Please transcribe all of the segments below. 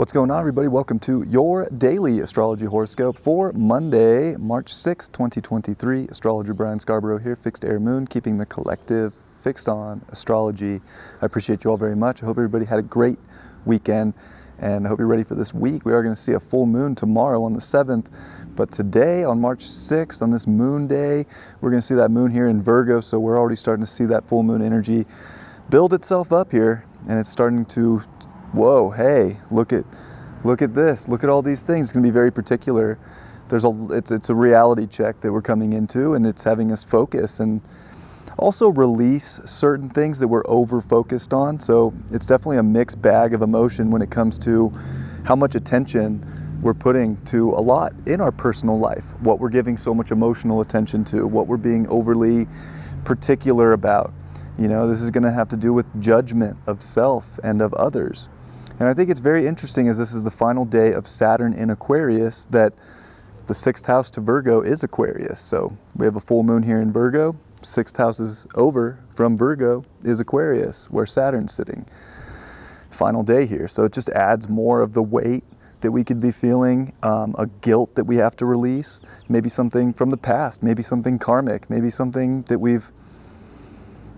What's going on, everybody? Welcome to your daily astrology horoscope for Monday, March 6th, 2023. Astrologer Brian Scarborough here, Fixed Air Moon, keeping the collective fixed on astrology. I appreciate you all very much. I hope everybody had a great weekend, and I hope you're ready for this week. We are going to see a full moon tomorrow on the 7th, but today on March 6th, on this moon day, we're going to see that moon here in Virgo, so we're already starting to see that full moon energy build itself up here, and it's starting to whoa, hey, look at this, look at all these things. It's going to be very particular. It's a reality check that we're coming into, and it's having us focus and also release certain things that we're over focused on. So it's definitely a mixed bag of emotion when it comes to how much attention we're putting to a lot in our personal life, what we're giving so much emotional attention to, what we're being overly particular about. You know, this is going to have to do with judgment of self and of others. And I think it's very interesting, as this is the final day of Saturn in Aquarius, that the 6th house to Virgo is Aquarius. So we have a full moon here in Virgo. 6th house is over from Virgo is Aquarius, where Saturn's sitting. Final day here. So it just adds more of the weight that we could be feeling, a guilt that we have to release, maybe something from the past, maybe something karmic, maybe something that we've,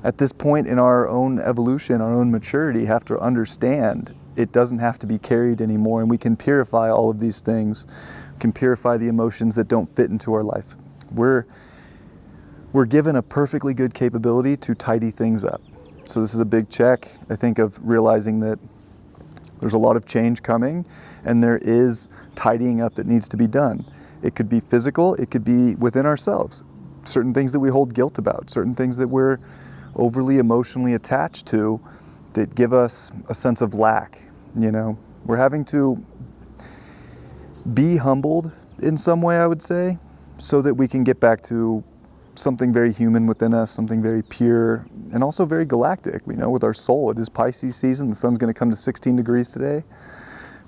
at this point in our own evolution, our own maturity, have to understand it doesn't have to be carried anymore, and we can purify all of these things. We can purify the emotions that don't fit into our life. We're given a perfectly good capability to tidy things up. So this is a big check, I think, of realizing that there's a lot of change coming, and there is tidying up that needs to be done. It could be physical, it could be within ourselves. Certain things that we hold guilt about, certain things that we're overly emotionally attached to that give us a sense of lack. You know, we're having to be humbled in some way, I would say, so that we can get back to something very human within us, something very pure, and also very galactic. You know, with our soul, it is Pisces season. The sun's going to come to 16 degrees today,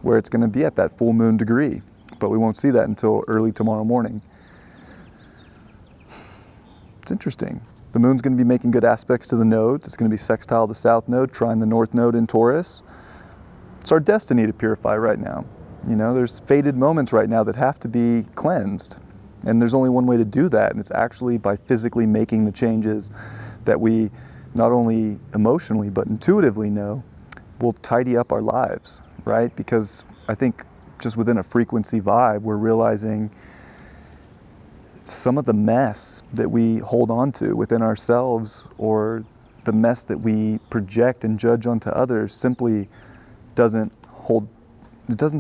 where it's going to be at that full moon degree, but we won't see that until early tomorrow morning. It's interesting. The moon's going to be making good aspects to the nodes. It's going to be sextile the south node, trine the north node in Taurus. It's our destiny to purify right now. You know, there's fated moments right now that have to be cleansed. And there's only one way to do that, and it's actually by physically making the changes that we not only emotionally but intuitively know will tidy up our lives, right? Because I think just within a frequency vibe, we're realizing some of the mess that we hold on to within ourselves, or the mess that we project and judge onto others, simply doesn't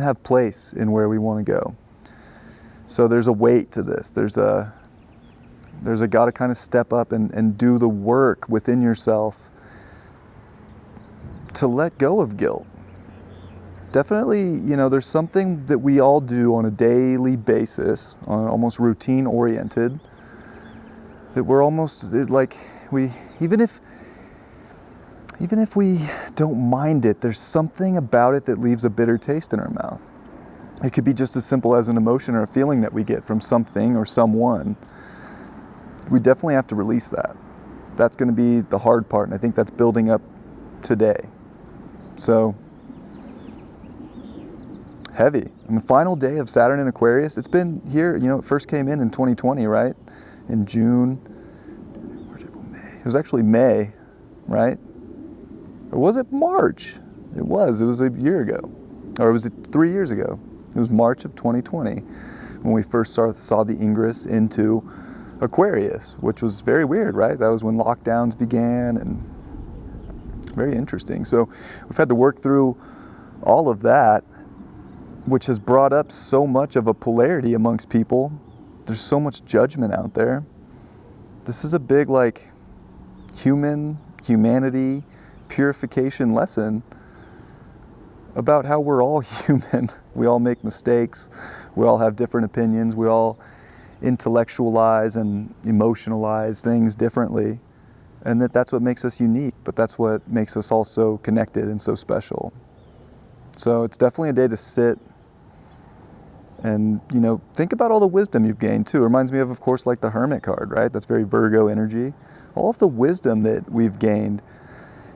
have place in where we want to go. So there's a weight to this. There's a got to kind of step up and do the work within yourself to let go of guilt. Definitely, you know, there's something that we all do on a daily basis, on almost routine oriented, that we're almost like even if we don't mind it, there's something about it that leaves a bitter taste in our mouth. It could be just as simple as an emotion or a feeling that we get from something or someone. We definitely have to release that. That's going to be the hard part, and I think that's building up today. So heavy. On the final day of Saturn in Aquarius, it's been here, you know, it first came in 2020, right? In June. It was actually May, right? Or was it March? It was a year ago. Or was it 3 years ago? It was March of 2020 when we first saw the ingress into Aquarius, which was very weird, right? That was when lockdowns began, and very interesting. So we've had to work through all of that, which has brought up so much of a polarity amongst people. There's so much judgment out there. This is a big, like, humanity, purification lesson about how we're all human. We all make mistakes. We all have different opinions. We all intellectualize and emotionalize things differently. And that's what makes us unique, but that's what makes us also connected and so special. So it's definitely a day to sit and, you know, think about all the wisdom you've gained too. It reminds me of course, like the Hermit card, right? That's very Virgo energy. All of the wisdom that we've gained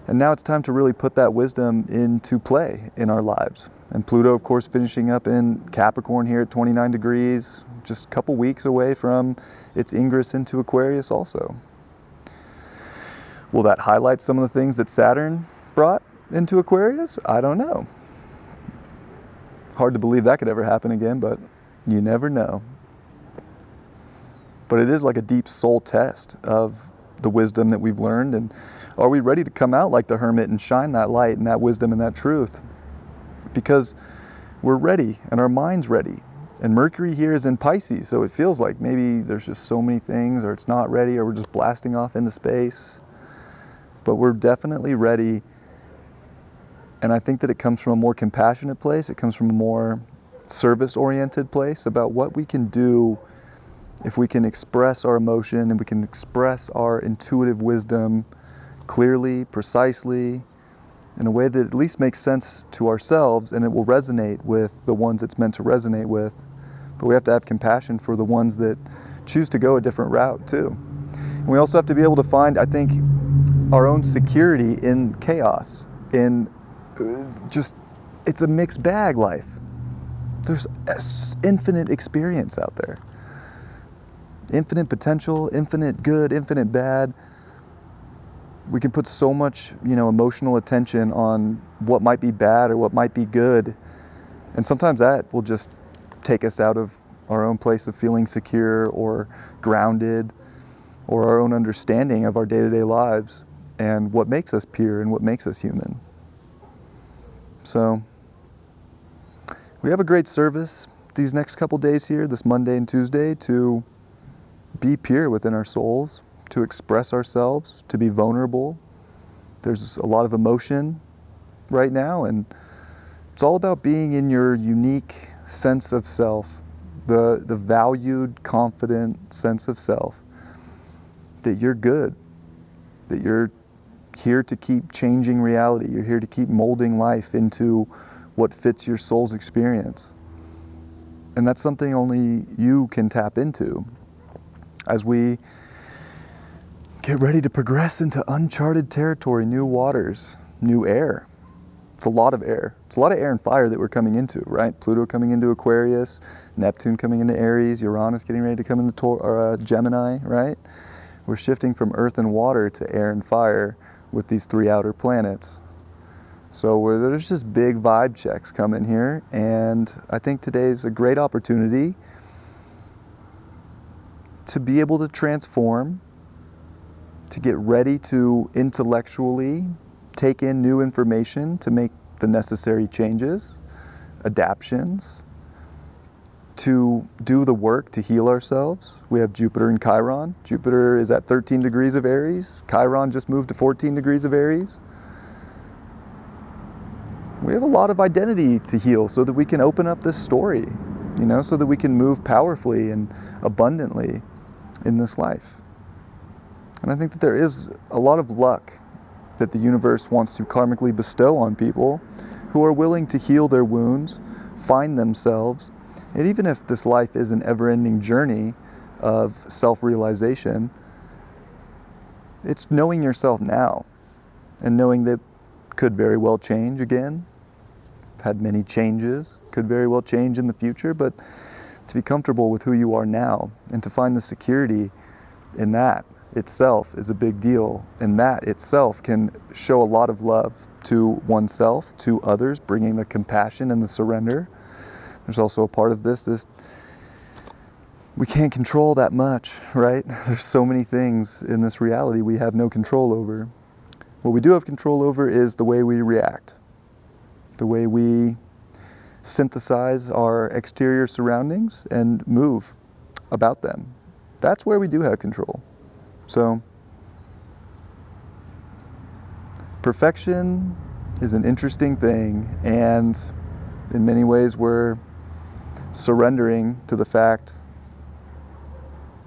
And now it's time to really put that wisdom into play in our lives. And Pluto, of course, finishing up in Capricorn here at 29 degrees, just a couple weeks away from its ingress into Aquarius also. Will that highlight some of the things that Saturn brought into Aquarius? I don't know. Hard to believe that could ever happen again, but you never know. But it is like a deep soul test of the wisdom that we've learned, and are we ready to come out like the hermit and shine that light and that wisdom and that truth? Because we're ready and our mind's ready. And Mercury here is in Pisces, so it feels like maybe there's just so many things, or it's not ready, or we're just blasting off into space. But we're definitely ready. And I think that it comes from a more compassionate place. It comes from a more service-oriented place about what we can do if we can express our emotion and we can express our intuitive wisdom clearly, precisely, in a way that at least makes sense to ourselves, and it will resonate with the ones it's meant to resonate with. But we have to have compassion for the ones that choose to go a different route too. And we also have to be able to find, I think, our own security in chaos, in just, it's a mixed bag life. There's infinite experience out there. Infinite potential, infinite good, infinite bad. We can put so much, emotional attention on what might be bad or what might be good. And sometimes that will just take us out of our own place of feeling secure or grounded, or our own understanding of our day-to-day lives and what makes us pure and what makes us human. So we have a great service these next couple days here, this Monday and Tuesday, to be pure within our souls, to express ourselves, to be vulnerable. There's a lot of emotion right now, and it's all about being in your unique sense of self, the valued, confident sense of self, that you're good, that you're here to keep changing reality, you're here to keep molding life into what fits your soul's experience. And that's something only you can tap into as we get ready to progress into uncharted territory, new waters, new air. It's a lot of air. It's a lot of air and fire that we're coming into, right? Pluto coming into Aquarius, Neptune coming into Aries, Uranus getting ready to come into Gemini, right? We're shifting from earth and water to air and fire with these three outer planets. So there's just big vibe checks coming here, and I think today's a great opportunity to be able to transform, to get ready to intellectually take in new information, to make the necessary changes, adaptions, to do the work to heal ourselves. We have Jupiter in Chiron. Jupiter is at 13 degrees of Aries. Chiron just moved to 14 degrees of Aries. We have a lot of identity to heal so that we can open up this story, so that we can move powerfully and abundantly in this life. And I think that there is a lot of luck that the universe wants to karmically bestow on people who are willing to heal their wounds, find themselves, and even if this life is an ever-ending journey of self-realization, it's knowing yourself now and knowing that could very well change again, had many changes, could very well change in the future, but to be comfortable with who you are now and to find the security in that itself is a big deal. And that itself can show a lot of love to oneself, to others, bringing the compassion and the surrender. There's also a part of this we can't control that much, right? There's so many things in this reality we have no control over. What we do have control over is the way we react, the way we synthesize our exterior surroundings and move about them. That's where we do have control. So, perfection is an interesting thing, and in many ways we're surrendering to the fact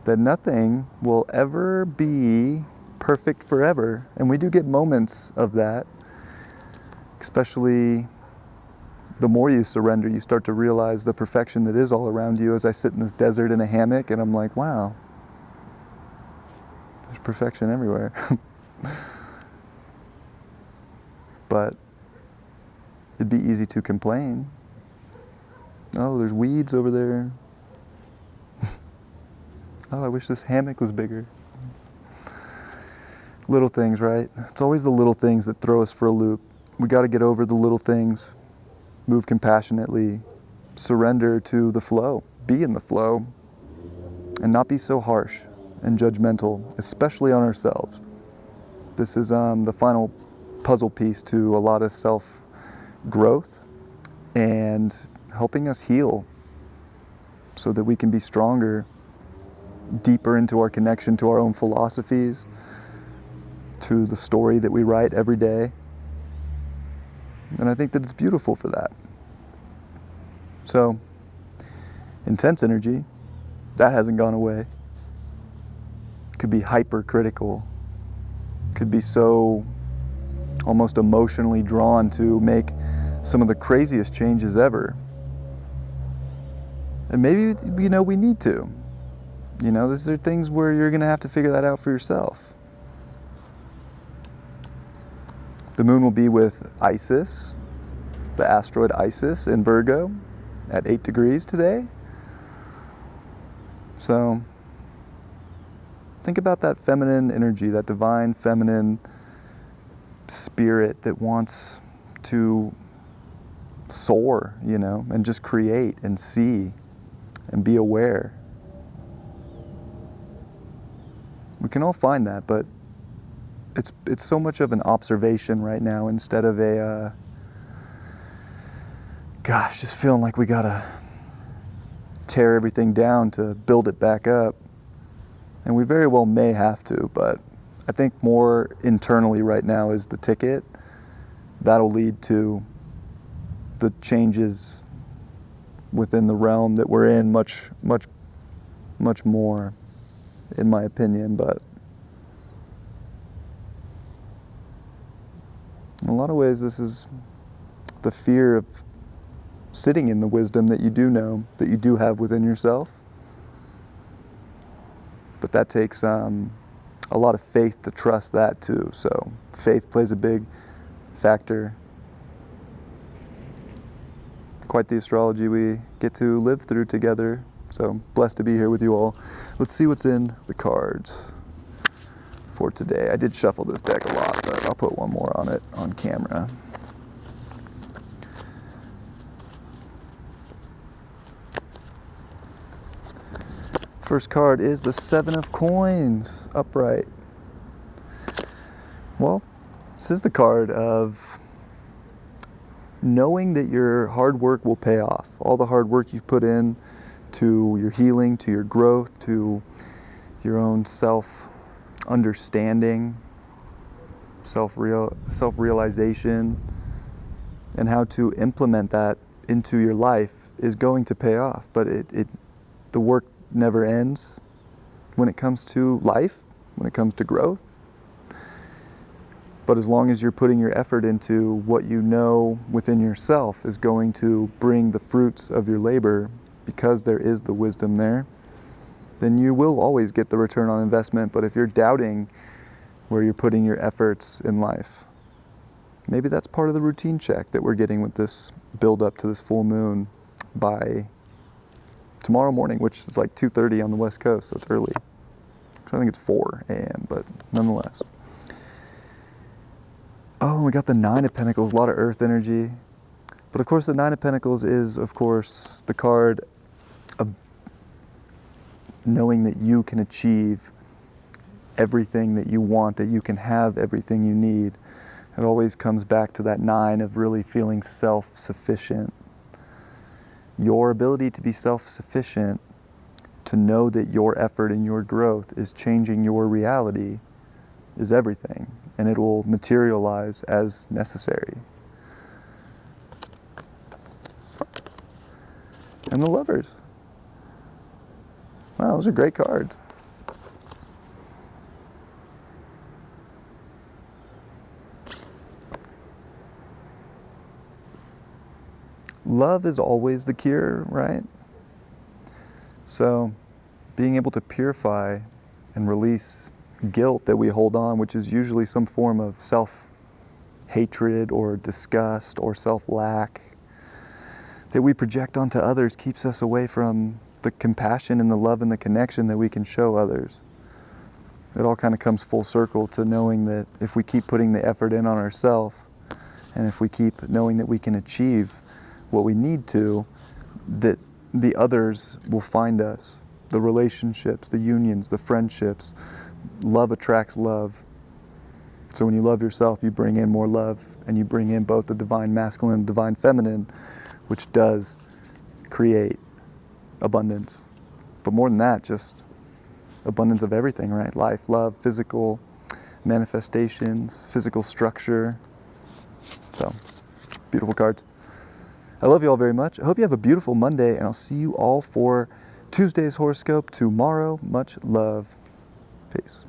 that nothing will ever be perfect forever. And we do get moments of that, especially the more you surrender, you start to realize the perfection that is all around you. As I sit in this desert in a hammock and I'm like, wow, there's perfection everywhere. But It'd be easy to complain. Oh, there's weeds over there. Oh, I wish this hammock was bigger. Little things, right? It's always the little things that throw us for a loop. We got to get over the little things, move compassionately, surrender to the flow, be in the flow, and not be so harsh and judgmental, especially on ourselves. This is the final puzzle piece to a lot of self-growth and helping us heal so that we can be stronger, deeper into our connection to our own philosophies, to the story that we write every day. And I think that it's beautiful for that. So, intense energy, that hasn't gone away. Could be hypercritical. Could be so almost emotionally drawn to make some of the craziest changes ever. And maybe, we need to. These are things where you're going to have to figure that out for yourself. The moon will be with Isis, the asteroid Isis in Virgo at 8 degrees today. So think about that feminine energy, that divine feminine spirit that wants to soar, and just create and see and be aware. We can all find that, but it's so much of an observation right now instead of a, just feeling like we gotta tear everything down to build it back up. And we very well may have to, but I think more internally right now is the ticket. That'll lead to the changes within the realm that we're in much more, in my opinion. But in a lot of ways, this is the fear of sitting in the wisdom that you do know, that you do have within yourself. But that takes a lot of faith to trust that too. So faith plays a big factor. Quite the astrology we get to live through together. So blessed to be here with you all. Let's see what's in the cards for today. I did shuffle this deck a lot, but I'll put one more on it on camera. First card is the Seven of Coins, upright. Well, this is the card of knowing that your hard work will pay off. All the hard work you've put in to your healing, to your growth, to your own self-understanding, self-realization, and how to implement that into your life is going to pay off. But the work never ends when it comes to life, when it comes to growth. But as long as you're putting your effort into what you know within yourself is going to bring the fruits of your labor, because there is the wisdom there, then you will always get the return on investment. But if you're doubting where you're putting your efforts in life, maybe that's part of the routine check that we're getting with this build up to this full moon by tomorrow morning, which is like 2:30 on the West Coast, so it's early. I think it's 4 a.m., but nonetheless. Oh, we got the Nine of Pentacles, a lot of earth energy. But of course the Nine of Pentacles is, of course, the card of knowing that you can achieve everything that you want, that you can have everything you need. It always comes back to that 9 of really feeling self-sufficient. Your ability to be self-sufficient, to know that your effort and your growth is changing your reality, is everything, and it will materialize as necessary. And the Lovers. Wow, those are great cards. Love is always the cure, right? So being able to purify and release guilt that we hold on, which is usually some form of self-hate hatred or disgust or self-lack that we project onto others keeps us away from the compassion and the love and the connection that we can show others. It all kind of comes full circle to knowing that if we keep putting the effort in on ourselves, and if we keep knowing that we can achieve what we need to, that the others will find us. The relationships, the unions, the friendships. Love attracts love. So when you love yourself, you bring in more love, and you bring in both the divine masculine and divine feminine, which does create abundance. But more than that, just abundance of everything, right? Life, love, physical manifestations, physical structure. So, beautiful cards. I love you all very much. I hope you have a beautiful Monday, and I'll see you all for Tuesday's horoscope tomorrow. Much love. Peace.